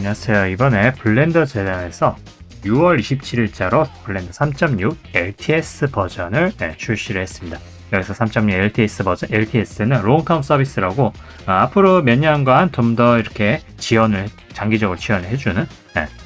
안녕하세요. 이번에 블렌더 재단에서 6월 27일자로 블렌더 3.6 LTS 버전을 출시를 했습니다. 여기서 3.6 LTS 버전, LTS는 롱텀 서비스라고 앞으로 몇 년간 좀 더 이렇게 장기적으로 지원을 해주는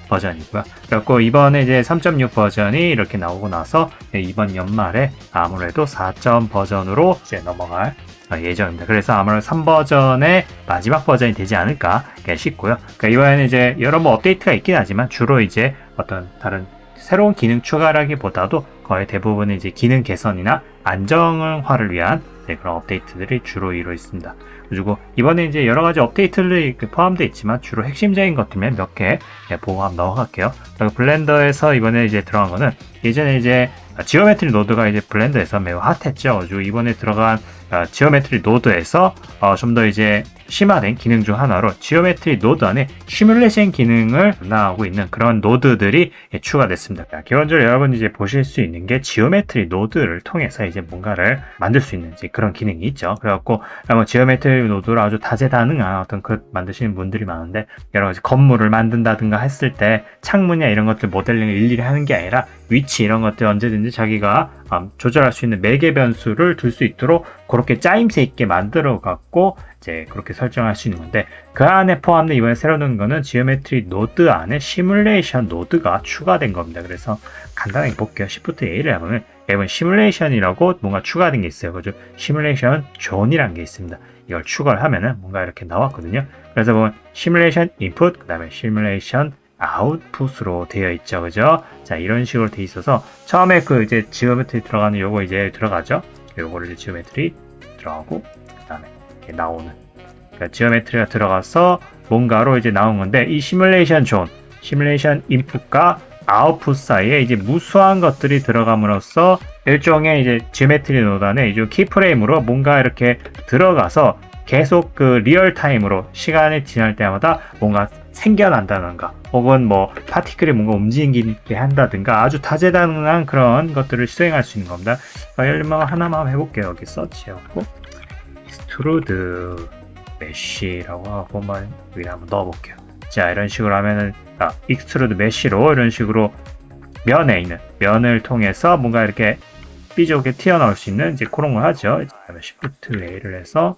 버전이고요. 그리고 이번에 이제 3.6 버전이 이렇게 나오고 나서 이번 연말에 아무래도 4점 버전으로 이제 넘어갈 예정입니다. 그래서 아무래도 3버전의 마지막 버전이 되지 않을까 싶고요. 그러니까 이번에는 이제 여러 업데이트가 있긴 하지만 주로 이제 어떤 다른 새로운 기능 추가라기보다도 거의 대부분은 이제 기능 개선이나 안정화를 위한 그런 업데이트들이 주로 이루어 있습니다. 그리고 이번에 이제 여러 가지 업데이트들이 포함되어 있지만 주로 핵심적인 것들만 몇 개 보고 한번 넘어갈게요. 블렌더에서 이번에 이제 들어간 거는 예전에 이제 지오메트리 노드가 이제 블렌더에서 매우 핫했죠. 그리고 이번에 들어간 지오메트리 노드에서 좀 더 이제 심화된 기능 중 하나로 지오메트리 노드 안에 시뮬레이션 기능을 담당하고 있는 그런 노드들이 추가됐습니다. 기본적으로 여러분 이제 보실 수 있는 게 지오메트리 노드를 통해서 이제 뭔가를 만들 수 있는 그런 기능이 있죠. 그래갖고 지오메트리 노드로 아주 다재다능한 어떤 그 만드시는 분들이 많은데 여러 가지 건물을 만든다든가 했을 때 창문이나 이런 것들 모델링을 일일이 하는 게 아니라 위치 이런 것들 언제든지 자기가 조절할 수 있는 매개 변수를 둘 수 있도록 그렇게 짜임새 있게 만들어 갖고 이제 그렇게 설정할 수 있는 건데 그 안에 포함된 이번에 새로 넣은 거는 지오메트리 노드 안에 시뮬레이션 노드가 추가된 겁니다. 그래서 간단하게 볼게요. Shift A를 하면 이번 시뮬레이션이라고 뭔가 추가된 게 있어요. 그죠? 시뮬레이션 존이라는 게 있습니다. 이걸 추가를 하면은 뭔가 이렇게 나왔거든요. 그래서 보면 시뮬레이션 인풋 그 다음에 시뮬레이션 아웃풋으로 되어 있죠. 그죠? 자, 이런 식으로 되어 있어서 처음에 그 이제 지오메트리 들어가는 요거 이제 들어가죠. 요거를 이제 지오메트리 들어가고 그 다음에 이렇게 나오는 그러니까 지오메트리가 들어가서 뭔가로 이제 나온 건데 이 시뮬레이션 존, 시뮬레이션 인풋과 아웃풋 사이에 이제 무수한 것들이 들어감으로써 일종의 이제 지오메트리 노드 안에 이제 키프레임으로 뭔가 이렇게 들어가서 계속 그 리얼타임으로 시간이 지날 때마다 뭔가 생겨난다던가 혹은 뭐 파티클이 뭔가 움직이게 한다든가 아주 다재다능한 그런 것들을 수행할 수 있는 겁니다. 예를 들면 하나만 해볼게요. 여기 서치하고 익스트루드 메쉬라고 하고 한번 여기 한번 넣어볼게요. 자, 이런 식으로 하면은 익스트루드 메쉬로 이런 식으로 면에 있는 면을 통해서 뭔가 이렇게 삐죽게 튀어나올 수 있는 이제 그런 걸 하죠. Shift A를 해서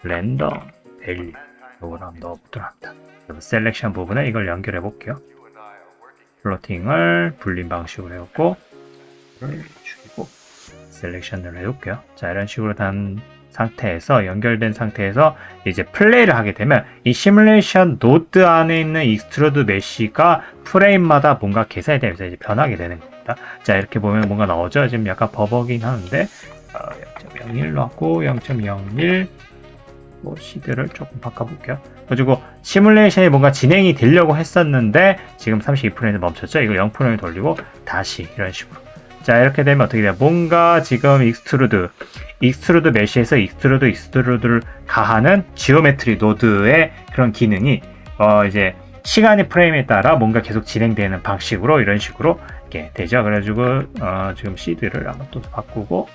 랜덤 밸류 이걸 한번 넣어보도록 합니다. 셀렉션 부분에 이걸 연결해 볼게요. 플로팅을 불린 방식으로 해갖고 죽이고 셀렉션을 해볼게요. 자, 이런 식으로 단 상태에서 연결된 상태에서 이제 플레이를 하게 되면 이 시뮬레이션 노드 안에 있는 익스트루드 메쉬가 프레임마다 뭔가 계산이 되면서 이제 변하게 되는 겁니다. 자, 이렇게 보면 뭔가 나오죠. 지금 약간 버벅이긴 하는데 0.01 넣고 0.01 시드를 조금 바꿔볼게요. 그리고 시뮬레이션이 뭔가 진행이 되려고 했었는데 지금 32%에서 멈췄죠. 이걸 0%에 돌리고 다시 이런 식으로. 자, 이렇게 되면 어떻게 돼요? 뭔가 지금 익스트루드 메쉬에서 익스트루드를 가하는 지오메트리 노드의 그런 기능이 이제 시간의 프레임에 따라 뭔가 계속 진행되는 방식으로 이런 식으로 이렇게 되죠. 그래가지고 지금 시드를 한번 또 바꾸고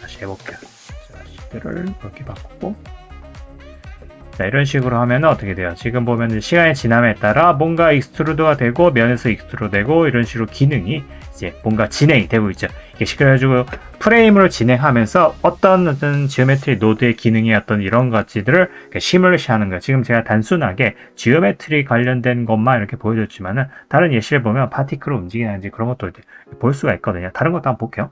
다시 해볼게요. 자, 시드를 이렇게 바꾸고 자, 이런 식으로 하면 어떻게 돼요? 지금 보면 시간의 지남에 따라 뭔가 익스트루드가 되고 면에서 익스트루드 되고 이런 식으로 기능이 이제 뭔가 진행이 되고 있죠. 이게 그래가지고 프레임으로 진행하면서 어떤 지오메트리 노드의 기능이 어떤 이런 것들을 시뮬레이션 하는 거예요. 지금 제가 단순하게 지오메트리 관련된 것만 이렇게 보여줬지만은 다른 예시를 보면 파티클을 움직이는지 그런 것도 볼 수가 있거든요. 다른 것도 한번 볼게요.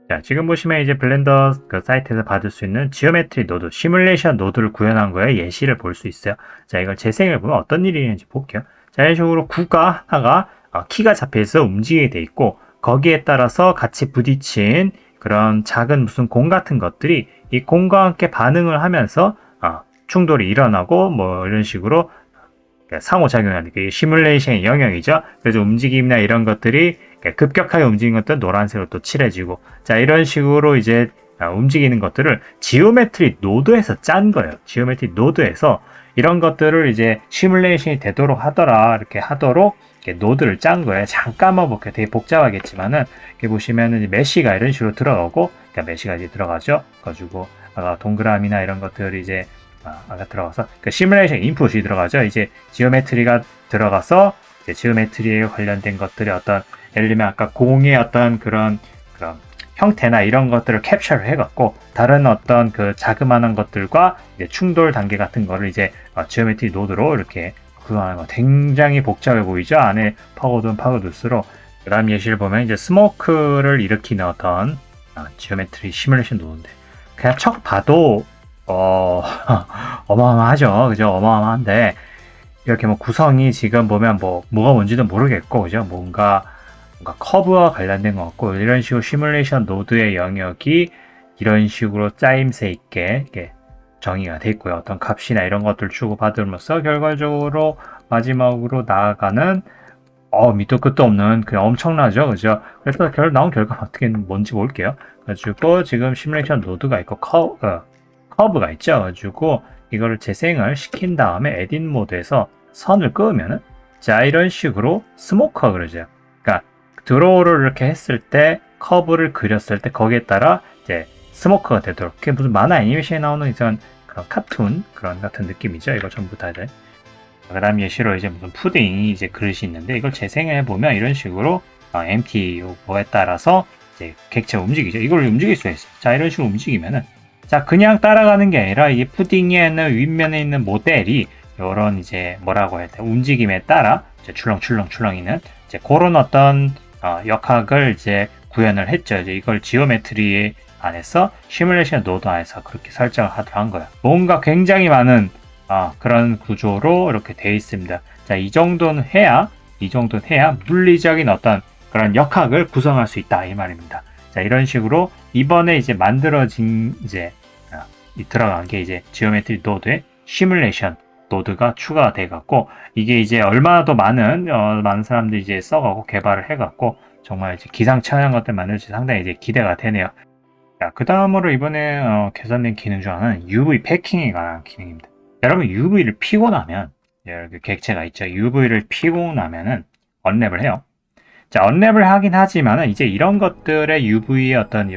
자, 지금 보시면 이제 블렌더 그 사이트에서 받을 수 있는 지오메트리 노드, 시뮬레이션 노드를 구현한 거에 예시를 볼 수 있어요. 자, 이걸 재생해 보면 어떤 일이 있는지 볼게요. 자, 이런 식으로 구가 하나가 키가 잡혀서 움직이게 돼 있고 거기에 따라서 같이 부딪힌 그런 작은 무슨 공 같은 것들이 이 공과 함께 반응을 하면서 충돌이 일어나고 뭐 이런 식으로 상호작용하는 게 시뮬레이션의 영역이죠. 그래서 움직임이나 이런 것들이 급격하게 움직이는 것들은 노란색으로 또 칠해지고 자, 이런 식으로 이제 움직이는 것들을 지오메트리 노드에서 짠 거예요. 지오메트리 노드에서 이런 것들을 이제 시뮬레이션이 되도록 하더라 이렇게 하도록 이렇게 노드를 짠 거예요. 잠깐만 볼게요. 되게 복잡하겠지만은 이렇게 보시면은 메쉬가 이런 식으로 들어가고 그러니까 메쉬가 이제 들어가죠. 가지고 동그라미나 이런 것들이 이제 아까 들어가서 그 시뮬레이션 인풋이 들어가죠. 이제 지오메트리가 들어가서 이제 지오메트리에 관련된 것들이 어떤 예를 들면 아까 공의 어떤 그런 형태나 이런 것들을 캡처를 해갖고 다른 어떤 그 자그마한 것들과 이제 충돌 단계 같은 거를 이제 지오메트리 노드로 이렇게 구성하는 거 굉장히 복잡해 보이죠. 안에 파고들수록 그다음 예시를 보면 이제 스모크를 일으키는 어떤 지오메트리 시뮬레이션 노드인데 그냥 척 봐도 어마어마하죠. 그죠? 어마어마한데 이렇게 뭐 구성이 지금 보면 뭐가 뭔지도 모르겠고 그죠? 뭔가 커브와 관련된 것 같고 이런 식으로 시뮬레이션 노드의 영역이 이런 식으로 짜임새 있게 이렇게 정의가 돼 있고요. 어떤 값이나 이런 것들 주고받으면서 결과적으로 마지막으로 나아가는 밑도 끝도 없는 그냥 엄청나죠. 그죠? 그래서 나온 결과가 어떻게 뭔지 볼게요. 그래가지고 지금 시뮬레이션 노드가 있고 커브가 있죠. 그래가지고 이거를 재생을 시킨 다음에 에딧 모드에서 선을 끄면은 자 이런 식으로 스모커가 그려져요. 그러니까 드로우를 이렇게 했을 때 커브를 그렸을 때 거기에 따라 이제 스모커가 되도록 그게 무슨 만화 애니메이션에 나오는 이런 그런 카툰 그런 같은 느낌이죠. 이거 전부 다 이제 그 다음 예시로 이제 무슨 푸딩이 이제 그릇이 있는데 이걸 재생해 보면 이런 식으로 empty 요거에 따라서 이제 객체가 움직이죠. 이걸 움직일 수가 있어요. 자 이런 식으로 움직이면은 자 그냥 따라가는 게 아니라 이 푸딩에는 윗면에 있는 모델이 이런 이제 뭐라고 해야 돼 움직임에 따라 이제 출렁출렁출렁이는 이제 그런 어떤 역학을 이제 구현을 했죠. 이제 이걸 지오메트리 안에서 시뮬레이션 노드 안에서 그렇게 설정을 하도록 한 거예요. 뭔가 굉장히 많은 그런 구조로 이렇게 되어 있습니다. 자, 이 정도는 해야 물리적인 어떤 그런 역학을 구성할 수 있다 이 말입니다. 자, 이런 식으로 이번에 이제 만들어진 이제 들어간 게 이제 지오메트리 노드에 시뮬레이션 노드가 추가가 돼 갖고 이게 이제 얼마나 더 많은 사람들이 이제 써가고 개발을 해갖고 정말 이제 기상천외한 것들 만들어서 상당히 이제 기대가 되네요. 자, 그 다음으로 이번에 개선된 기능 중 하나는 UV 패킹에 관한 기능입니다. 여러분 UV를 피고 나면 이렇게 객체가 있죠. UV를 피고 나면은 언랩을 해요. 자, 언랩을 하긴 하지만은 이제 이런 것들의 UV의 어떤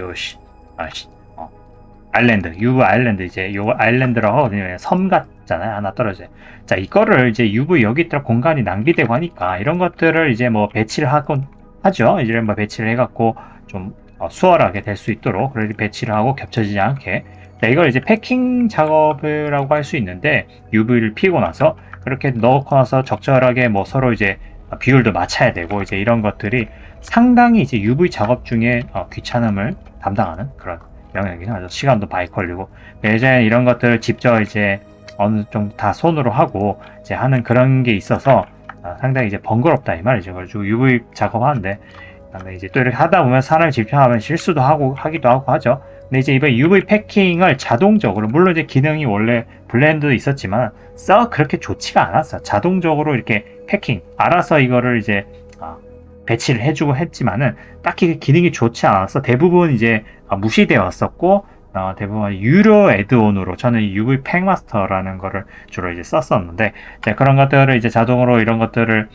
아일랜드, UV 아일랜드 이제 요 아일랜드라고 하거든요. 섬 같잖아요. 하나 떨어져요. 자, 이거를 이제 UV 여기 있더라 공간이 낭비되고 하니까 이런 것들을 이제 뭐 배치를 하곤 하죠. 이제 뭐 배치를 해갖고 좀 수월하게 될 수 있도록 그렇게 배치를 하고 겹쳐지지 않게. 자, 이걸 이제 패킹 작업이라고 할 수 있는데 UV를 피고 나서 그렇게 넣고 나서 적절하게 뭐 서로 이제 비율도 맞춰야 되고 이제 이런 것들이 상당히 이제 UV 작업 중에 귀찮음을 담당하는 그런 영역이긴 하죠. 시간도 많이 걸리고 예전에 이런 것들을 직접 이제 어느 정도 다 손으로 하고 이제 하는 그런 게 있어서 상당히 이제 번거롭다 이 말이죠. 그래서 UV 작업하는데 이제 또 이렇게 하다 보면 사람이 직접 하면 실수도 하기도 하고 하죠. 근데 이제 이번 UV 패킹을 자동적으로 물론 이제 기능이 원래 블렌드도 있었지만 그렇게 좋지가 않았어. 자동적으로 이렇게 패킹 알아서 이거를 이제 배치를 해주고 했지만은 딱히 기능이 좋지 않아서 대부분 이제 무시되어 왔었고 대부분 유료 애드온으로 저는 UV 팩마스터라는 거를 주로 이제 썼었는데 자, 그런 것들을 이제 자동으로 이런 것들을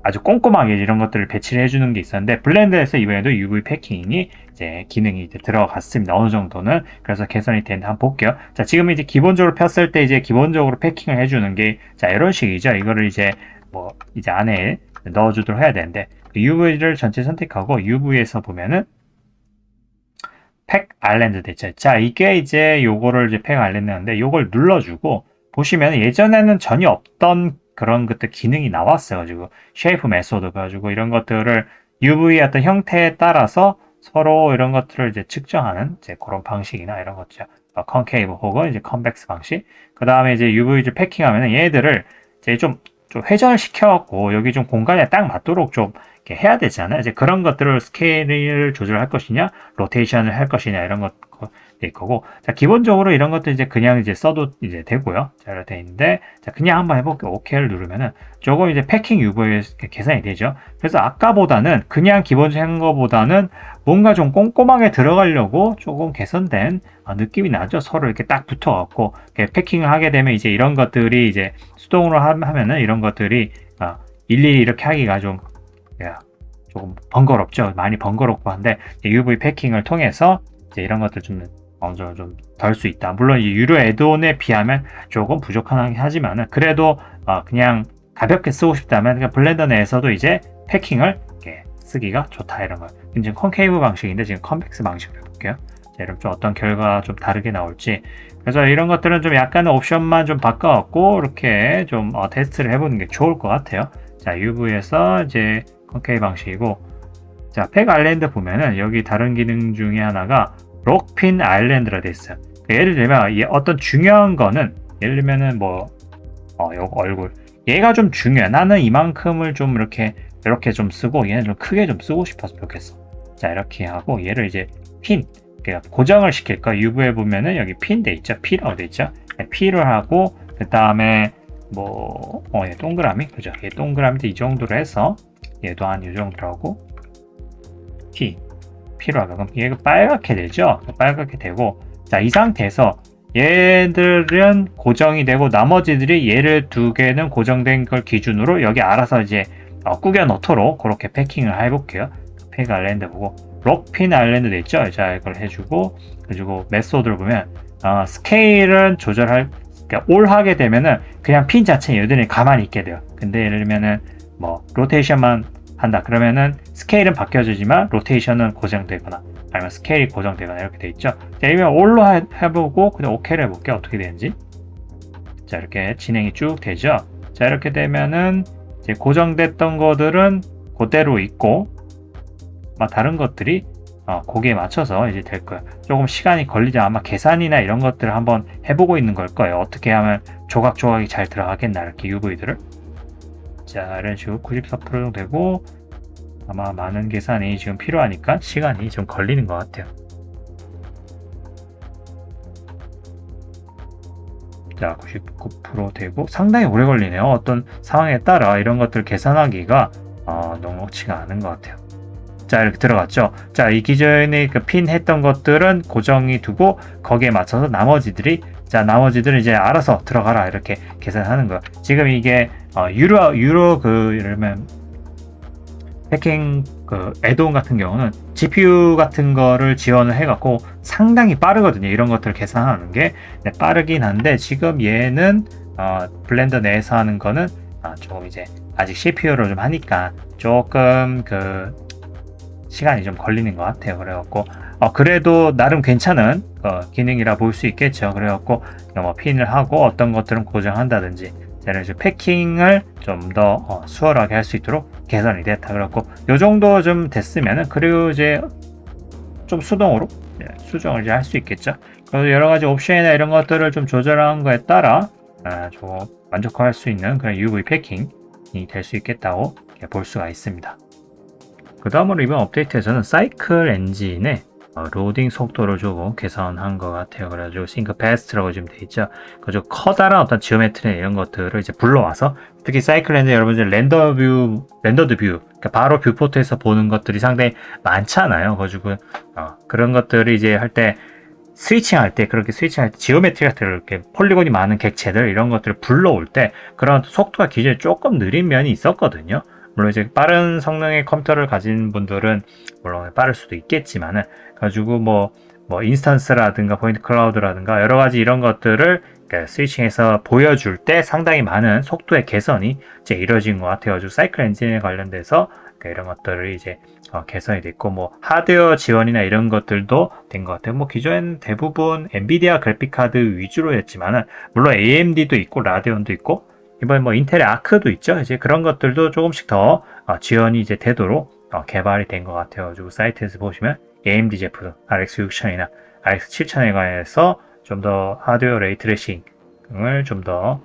아주 꼼꼼하게 이런 것들을 배치를 해주는 게 있었는데 블렌더에서 이번에도 UV 패킹이 이제 기능이 이제 들어갔습니다. 어느 정도는 그래서 개선이 되는데 한번 볼게요. 자, 지금 이제 기본적으로 폈을 때 이제 기본적으로 패킹을 해주는 게 자 이런 식이죠. 이거를 이제 뭐 이제 안에 넣어주도록 해야 되는데 UV를 전체 선택하고 UV에서 보면은 팩 아일랜드 됐죠. 자, 이게 이제 요거를 이제 팩 아일랜드인데 요걸 눌러주고 보시면 예전에는 전혀 없던 그런 것들 기능이 나왔어요. 가지고 쉐이프 메소드 가지고 이런 것들을 UV의 어떤 형태에 따라서 서로 이런 것들을 이제 측정하는 이제 그런 방식이나 이런 것죠. 컨케이브 혹은 이제 컨벡스 방식. 그 다음에 이제 UV 패킹하면은 얘들을 이제 좀 회전을 시켜갖고 여기 좀 공간에 딱 맞도록 좀 이렇게 해야 되잖아요. 이제 그런 것들을 스케일을 조절할 것이냐, 로테이션을 할 것이냐 이런 것 될 거고. 자, 기본적으로 이런 것도 이제 그냥 이제 써도 이제 되고요. 자, 이렇게 돼 있는데, 자, 그냥 한번 해볼게요. OK를 누르면은 조금 이제 패킹 UV에 계산이 되죠. 그래서 아까보다는 그냥 기본적인 거보다는 뭔가 좀 꼼꼼하게 들어가려고 조금 개선된 느낌이 나죠. 서로 이렇게 딱 붙어갖고 패킹을 하게 되면 이제 이런 것들이 이제 수동으로 하면은 이런 것들이 일일이 이렇게 하기가 좀 조금 번거롭죠. 많이 번거롭고 한데 UV 패킹을 통해서 이제 이런 것들 좀 어느 정도 좀 덜 수 있다. 물론 이 유료 애드온에 비하면 조금 부족하긴 하지만은 그래도 그냥 가볍게 쓰고 싶다면 그러니까 블렌더 내에서도 이제 패킹을 이렇게 쓰기가 좋다 이런 거. 지금 콘케이브 방식인데 지금 컨벡스 방식으로 해볼게요. 자, 여러분 좀 어떤 결과가 좀 다르게 나올지. 그래서 이런 것들은 좀 약간의 옵션만 좀 바꿔갖고 이렇게 좀 테스트를 해보는 게 좋을 것 같아요. 자, UV에서 이제 콘케이브 방식이고, 자, 팩 아일랜드 보면은 여기 다른 기능 중에 하나가 록핀 아일랜드라 돼 있어요. 예를 들면 어떤 중요한 거는 예를 들면은 뭐 요 얼굴 얘가 좀 중요해. 나는 이만큼을 좀 이렇게 좀 쓰고 얘는 좀 크게 좀 쓰고 싶어서 좋겠어. 자, 이렇게 하고 얘를 이제 핀 그러니까 고정을 시킬 거. UV에 보면은 여기 핀 돼 있죠. P라고 돼 있죠. P를 하고 그 다음에 뭐 얘 동그라미 그죠? 얘 동그라미도 이 정도로 해서 얘도 한 이 정도로 하고 P로 하면 그럼 얘가 빨갛게 되죠. 빨갛게 되고, 자, 이 상태에서 얘들은 고정이 되고 나머지들이 얘를 두 개는 고정된 걸 기준으로 여기 알아서 이제 꾸겨 넣도록 그렇게 패킹을 해볼게요. 팩 아일랜드 보고 록핀 아일랜드 돼 있죠. 자, 이걸 해주고 그리고 메소드를 보면 스케일은 조절할 그러니까 올 하게 되면은 그냥 핀 자체 얘들이 가만히 있게 돼요. 근데 예를 들면은 뭐 로테이션만 한다 그러면은 스케일은 바뀌어지지만 로테이션은 고정되거나 아니면 스케일이 고정되거나 이렇게 돼 있죠. 자, 이러면 올로 해보고 그냥 OK를 해볼게요. 어떻게 되는지. 자, 이렇게 진행이 쭉 되죠. 자, 이렇게 되면은 이제 고정됐던 것들은 그대로 있고 다른 것들이 거기에 맞춰서 이제 될 거예요. 조금 시간이 걸리지 아마 계산이나 이런 것들을 한번 해보고 있는 걸 거예요. 어떻게 하면 조각조각이 잘 들어가겠나 이렇게 UV들을. 자, 이런 식으로 94% 정도 되고 아마 많은 계산이 지금 필요하니까 시간이 좀 걸리는 것 같아요. 자, 99% 되고 상당히 오래 걸리네요. 어떤 상황에 따라 이런 것들 계산하기가 녹록치가 않은 것 같아요. 자, 이렇게 들어갔죠. 자, 이 기존에 그 핀 했던 것들은 고정이 두고 거기에 맞춰서 나머지들은 이제 알아서 들어가라 이렇게 계산하는 거예요. 지금 이게 유로 이러면 패킹 애드온 같은 경우는 GPU 같은 거를 지원을 해갖고 상당히 빠르거든요. 이런 것들을 계산하는 게 빠르긴 한데 지금 얘는 블렌더 내에서 하는 거는 조금 이제 아직 CPU로 좀 하니까 조금 시간이 좀 걸리는 것 같아요. 그래갖고 그래도 나름 괜찮은 기능이라 볼 수 있겠죠. 그래갖고 뭐 핀을 하고 어떤 것들은 고정한다든지 이런 식으로 패킹을 좀 더 수월하게 할 수 있도록 개선이 됐다. 그래갖고 요 정도 좀 됐으면은 그리고 이제 좀 수동으로 수정을 이제 할 수 있겠죠. 그래서 여러 가지 옵션이나 이런 것들을 좀 조절한 거에 따라 좀 만족할 수 있는 그런 UV 패킹이 될 수 있겠다고 볼 수가 있습니다. 그 다음으로 이번 업데이트에서는 사이클 엔진의 로딩 속도를 조금 개선한 것 같아요. 그래가지고 싱크 패스트라고 지금 돼 있죠. 그래서 커다란 어떤 지오메트리 이런 것들을 이제 불러와서 특히 사이클 엔진 여러분들 렌더드 뷰, 그러니까 바로 뷰포트에서 보는 것들이 상당히 많잖아요. 그래가지고 그런 것들을 이제 할 때 스위칭할 때 지오메트리 같은 이렇게 폴리곤이 많은 객체들 이런 것들을 불러올 때 그런 속도가 기존에 조금 느린 면이 있었거든요. 물론 이제 빠른 성능의 컴퓨터를 가진 분들은 물론 빠를 수도 있겠지만은 가지고 뭐 인스턴스라든가 포인트 클라우드라든가 여러 가지 이런 것들을 스위칭해서 보여줄 때 상당히 많은 속도의 개선이 이제 이루어진 것 같아요. 사이클 엔진에 관련돼서 이런 것들을 이제 개선이 됐고 뭐 하드웨어 지원이나 이런 것들도 된 것 같아요. 뭐 기존에는 대부분 엔비디아 그래픽 카드 위주로였지만은 물론 AMD도 있고 라데온도 있고 이번 뭐 인텔의 아크도 있죠. 이제 그런 것들도 조금씩 더 지원이 이제 되도록 개발이 된 것 같아요. 그리고 사이트에서 보시면 AMD 제품 RX 6000이나 RX 7000에 관해서 좀 더 하드웨어 레이트레이싱을 좀 더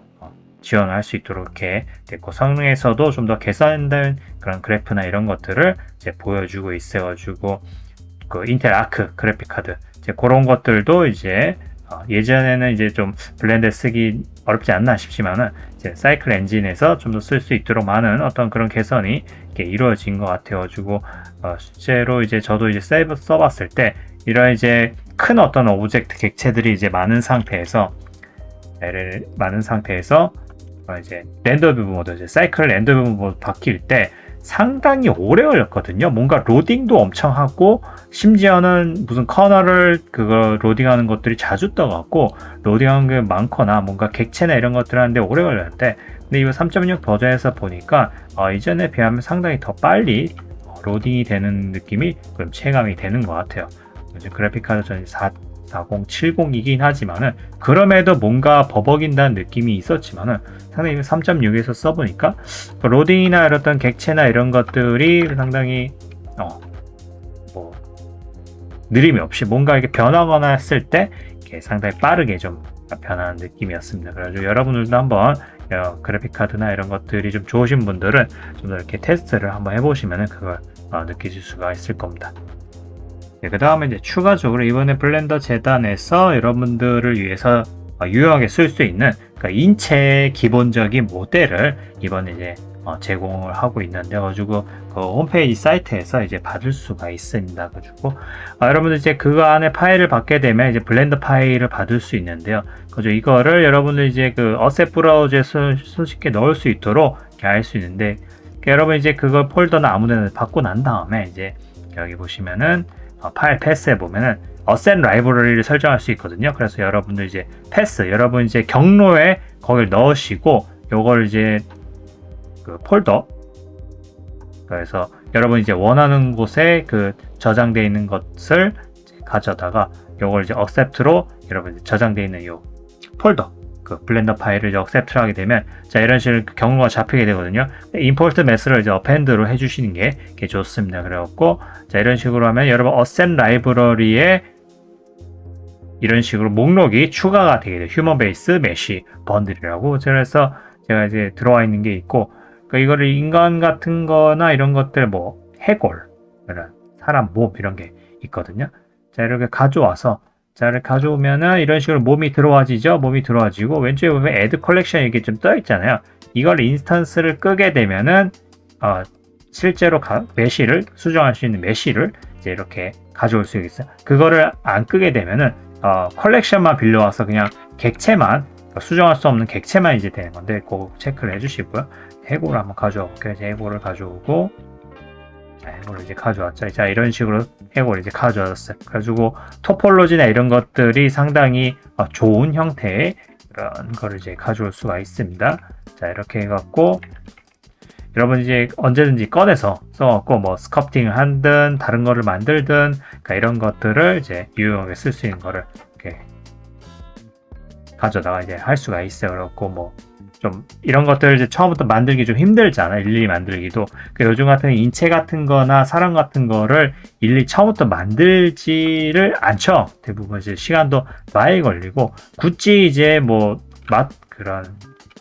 지원할 수 있도록 이렇게 됐고 성능에서도 좀 더 개선된 그런 그래프나 이런 것들을 이제 보여주고 있어가지고 그 인텔 아크 그래픽 카드 이제 그런 것들도 이제 예전에는 이제 좀 블렌더 쓰기 어렵지 않나 싶지만은 이제 사이클 엔진에서 좀 더 쓸 수 있도록 많은 어떤 그런 개선이 이렇게 이루어진 것 같아가지고 실제로 이제 저도 이제 써봤을 때 이런 이제 큰 어떤 오브젝트 객체들이 이제 많은 상태에서 이제 렌더 뷰 모드, 이제 사이클 렌더 뷰 모드 바뀔 때 상당히 오래 걸렸거든요. 뭔가 로딩도 엄청 하고 심지어는 무슨 커널을 그거 로딩하는 것들이 자주 떠갖고 로딩하는 게 많거나 뭔가 객체나 이런 것들 하는데 오래 걸렸는데, 근데 이거 3.6 버전에서 보니까 이전에 비하면 상당히 더 빨리 로딩이 되는 느낌이 좀 체감이 되는 것 같아요. 그래픽카드 전이 4070이긴 하지만은 그럼에도 뭔가 버벅인다는 느낌이 있었지만은 상당히 3.6에서 써보니까 로딩이나 이런 객체나 이런 것들이 상당히 뭐 느림이 없이 뭔가 이렇게 변하거나 했을 때 이렇게 상당히 빠르게 좀 변하는 느낌이었습니다. 그래가지고 여러분들도 한번 그래픽카드나 이런 것들이 좀 좋으신 분들은 좀 더 이렇게 테스트를 한번 해보시면은 그걸 느끼실 수가 있을 겁니다. 네, 그 다음에 이제 추가적으로 이번에 블렌더 재단에서 여러분들을 위해서 유용하게 쓸 수 있는 그러니까 인체의 기본적인 모델을 이번에 이제 제공을 하고 있는데, 가지고 그 홈페이지 사이트에서 이제 받을 수가 있습니다. 가지고 여러분들 이제 그거 안에 파일을 받게 되면 이제 블렌더 파일을 받을 수 있는데요. 그죠? 이거를 여러분들 이제 그 어셋 브라우저에 손쉽게 넣을 수 있도록 이렇게 할 수 있는데, 여러분 이제 그걸 폴더나 아무데나 받고 난 다음에 이제 여기 보시면은 파일 패스에 보면은 어셋 라이브러리를 설정할 수 있거든요. 그래서 여러분들 이제 패스, 여러분 이제 경로에 거기를 넣으시고 요걸 이제 그 폴더, 그래서 여러분 이제 원하는 곳에 그 저장되어 있는 것을 가져다가 요걸 이제 accept로 여러분 이제 저장되어 있는 요 폴더, 그 블렌더 파일을 이제 accept를 하게 되면 자 이런 식으로 경로가 잡히게 되거든요. import math를 이제 append로 해주시는 게 좋습니다. 그래갖고 자 이런 식으로 하면 여러분 어셋 라이브러리에 이런 식으로 목록이 추가가 되게 돼요. 휴먼 베이스 메쉬 번들이라고. 그래서 제가 이제 들어와 있는 게 있고, 이거를 인간 같은 거나 이런 것들 뭐 해골, 이런 사람 몸 이런 게 있거든요. 자 이렇게 가져와서 자 이렇게 가져오면은 이런 식으로 몸이 들어와지죠. 몸이 들어와지고 왼쪽에 보면 add collection 이렇게 좀 떠 있잖아요. 이걸 인스턴스를 끄게 되면은 실제로 메쉬를 수정할 수 있는 메쉬를 이제 이렇게 가져올 수 있어요. 그거를 안 끄게 되면은 컬렉션만 빌려와서 그냥 객체만 수정할 수 없는 객체만 이제 되는 건데 그거 체크를 해주시고요. 해골을 한번 가져올게요. 해골을 가져오고 자, 해골을 이제 가져왔죠. 자 이런 식으로 해골을 이제 가져왔어요. 그래가지고 토폴로지나 이런 것들이 상당히 좋은 형태의 그런 거를 이제 가져올 수가 있습니다. 자 이렇게 해갖고 여러분 이제 언제든지 꺼내서 써갖고 뭐 스컬프팅을 하든 다른 거를 만들든 그러니까 이런 것들을 이제 유용하게 쓸 수 있는 거를 이렇게 가져다가 이제 할 수가 있어요. 그렇고 뭐 좀 이런 것들을 이제 처음부터 만들기 좀 힘들잖아요. 일일이 만들기도. 요즘 같은 인체 같은 거나 사람 같은 거를 일일이 처음부터 만들지를 않죠. 대부분 이제 시간도 많이 걸리고 굳이 이제 뭐 그런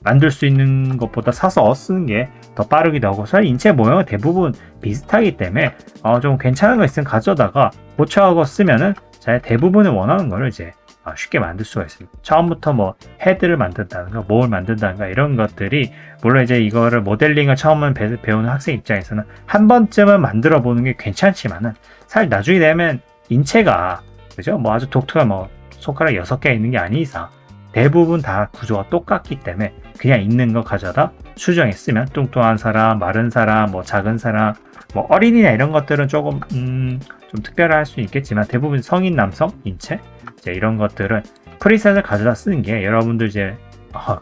만들 수 있는 것보다 사서 쓰는 게 더 빠르기도 하고, 사실 인체 모형은 대부분 비슷하기 때문에 좀 괜찮은 거 있으면 가져다가 고쳐하고 쓰면은 대부분의 원하는 거를 이제 쉽게 만들 수가 있습니다. 처음부터 뭐 헤드를 만든다든가 몸을 만든다든가 이런 것들이 물론 이제 이거를 모델링을 처음 배우는 학생 입장에서는 한 번쯤은 만들어 보는 게 괜찮지만은 사실 나중에 되면 인체가 그죠? 뭐 아주 독특한 뭐 손가락 6개 있는 게 아닌 이상 대부분 다 구조가 똑같기 때문에 그냥 있는 거 가져다 수정했으면 뚱뚱한 사람, 마른 사람, 뭐 작은 사람, 뭐 어린이나 이런 것들은 조금 좀 특별할 수 있겠지만 대부분 성인 남성 인체 이제 이런 것들은 프리셋을 가져다 쓰는 게 여러분들 이제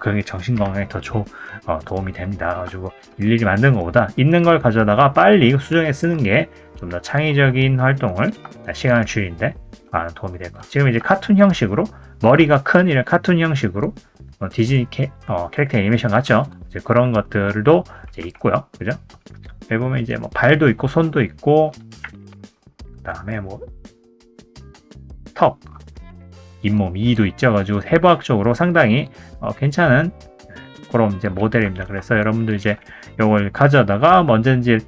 그게 정신 건강에 더 도움이 됩니다. 가지고 일일이 만든 것보다 있는 걸 가져다가 빨리 수정해 쓰는 게 좀 더 창의적인 활동을 시간을 줄이는데 많은 도움이 될 것 같아요. 지금 이제 카툰 형식으로 머리가 큰 이런 카툰 형식으로 디즈니 캐릭터 애니메이션 같죠? 이제 그런 것들도 이제 있고요, 그죠? 여기 보면 이제 뭐 발도 있고 손도 있고 그다음에 뭐 턱, 잇몸, 이도 있죠. 가지고 해부학적으로 상당히 괜찮은 그런 이제 모델입니다. 그래서 여러분들 이제 이걸 가져다가 언제든지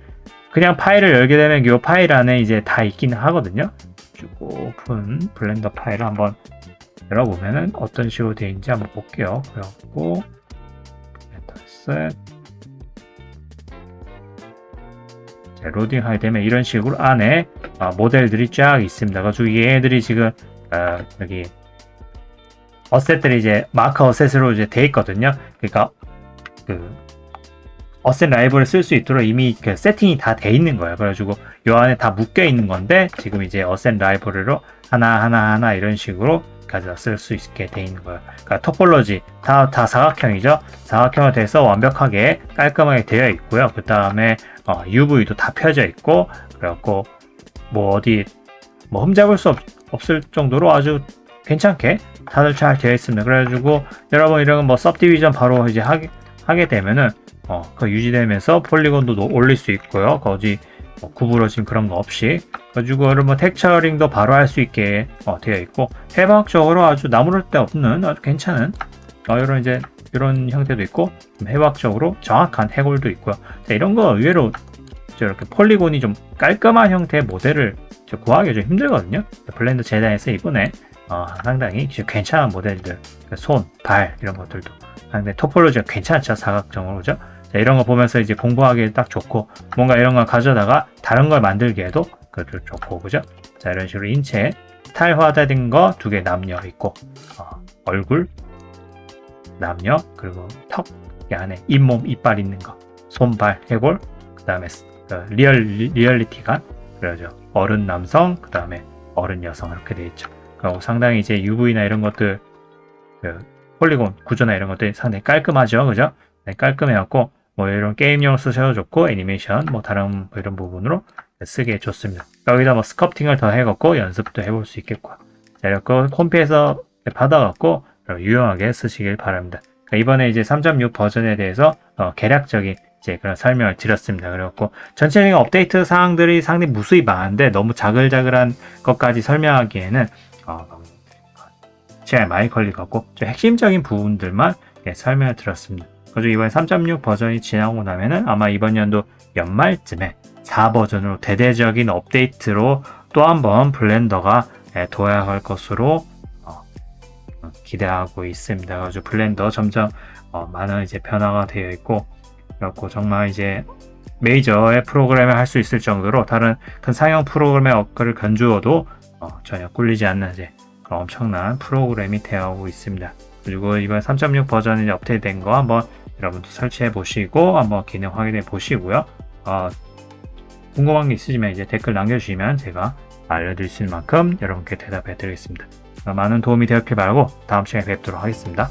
그냥 파일을 열게 되면 이 파일 안에 이제 다 있긴 하거든요. 쭉 오픈 블렌더 파일을 한번 열어보면은 어떤 식으로 되어 있는지 한번 볼게요. 그래갖고 셋 로딩 하게 되면 이런 식으로 안에 모델들이 쫙 있습니다. 가지고 얘네들이 지금 여기 어셋들이 이제 마크 어셋으로 이제 돼 있거든요. 그러니까 그 어셈 라이브를 쓸 수 있도록 이미 그 세팅이 다 돼 있는 거예요. 그래가지고 요 안에 다 묶여 있는 건데 지금 이제 어셈 라이브러리로 하나 이런 식으로 가져다 쓸 수 있게 돼 있는 거예요. 그러니까 토폴로지 다 사각형이죠. 사각형으로 돼서 완벽하게 깔끔하게 되어 있고요. 그 다음에 UV도 다 펴져 있고, 그래갖고 뭐 어디 뭐 흠잡을 수 없을 정도로 아주 괜찮게 다들 잘 되어 있습니다. 그래가지고 여러분 이런 뭐 서브디비전 바로 이제 하게 되면은 그 유지되면서 폴리곤도 올릴 수 있고요. 거기 구부러진 그런 거 없이. 그래가지고 여러분 텍처링도 바로 할 수 있게 되어 있고, 해부학적으로 아주 나무랄 데 없는 아주 괜찮은 이런 형태도 있고, 해부학적으로 정확한 해골도 있고요. 자, 이런 거 의외로 이렇게 폴리곤이 좀 깔끔한 형태의 모델을 구하기 좀 힘들거든요. 블렌더 재단에서 이번에 상당히 괜찮은 모델들, 손, 발 이런 것들도 상당히 토폴로지가 괜찮죠. 사각형으로. 그죠? 자, 이런 거 보면서 이제 공부하기 딱 좋고, 뭔가 이런 걸 가져다가 다른 걸 만들기에도 그것도 좋고, 그죠? 자, 이런 식으로 인체 스타일화된 거 두 개 남녀 있고, 얼굴 남녀, 그리고 턱, 이 안에 잇몸, 이빨 있는 거, 손발, 해골, 그 다음에 리얼리티감, 그러죠. 어른 남성, 그 다음에 어른 여성 이렇게 되어 있죠. 그리고 상당히 이제 UV나 이런 것들, 폴리곤 구조나 이런 것들이 상당히 깔끔하죠, 그죠? 네, 깔끔해갖고 뭐 이런 게임용으로 쓰셔도 좋고, 애니메이션 뭐 다른 뭐 이런 부분으로 쓰기에 좋습니다. 여기다 뭐 스커프팅을 더 해갖고 연습도 해볼 수 있겠고, 자, 이렇게 홈페이지에서 받아갖고 유용하게 쓰시길 바랍니다. 그러니까 이번에 이제 3.6 버전에 대해서 개략적인 이제 그런 설명을 드렸습니다. 그래갖고 전체적인 업데이트 사항들이 상당히 무수히 많은데 너무 자글자글한 것까지 설명하기에는 시간이 많이 걸릴 것 같고, 좀 핵심적인 부분들만 설명을 드렸습니다. 그래서 이번에 3.6 버전이 지나고 나면은 아마 이번 연도 연말쯤에 4 버전으로 대대적인 업데이트로 또 한번 블렌더가 도약할 것으로 기대하고 있습니다. 그래서 블렌더 점점 많은 이제 변화가 되어 있고, 그래갖고 정말 이제 메이저의 프로그램을 할 수 있을 정도로 다른 큰 상용 프로그램의 업글을 견주어도 전혀 꿀리지 않는 이제 엄청난 프로그램이 되어가고 있습니다. 그리고 이번 3.6 버전이 업데이트된 거 한번 여러분도 설치해 보시고 한번 기능 확인해 보시고요. 궁금한 게 있으시면 이제 댓글 남겨주시면 제가 알려드릴 수 있는 만큼 여러분께 대답해 드리겠습니다. 많은 도움이 되었길 바라고 다음 시간에 뵙도록 하겠습니다.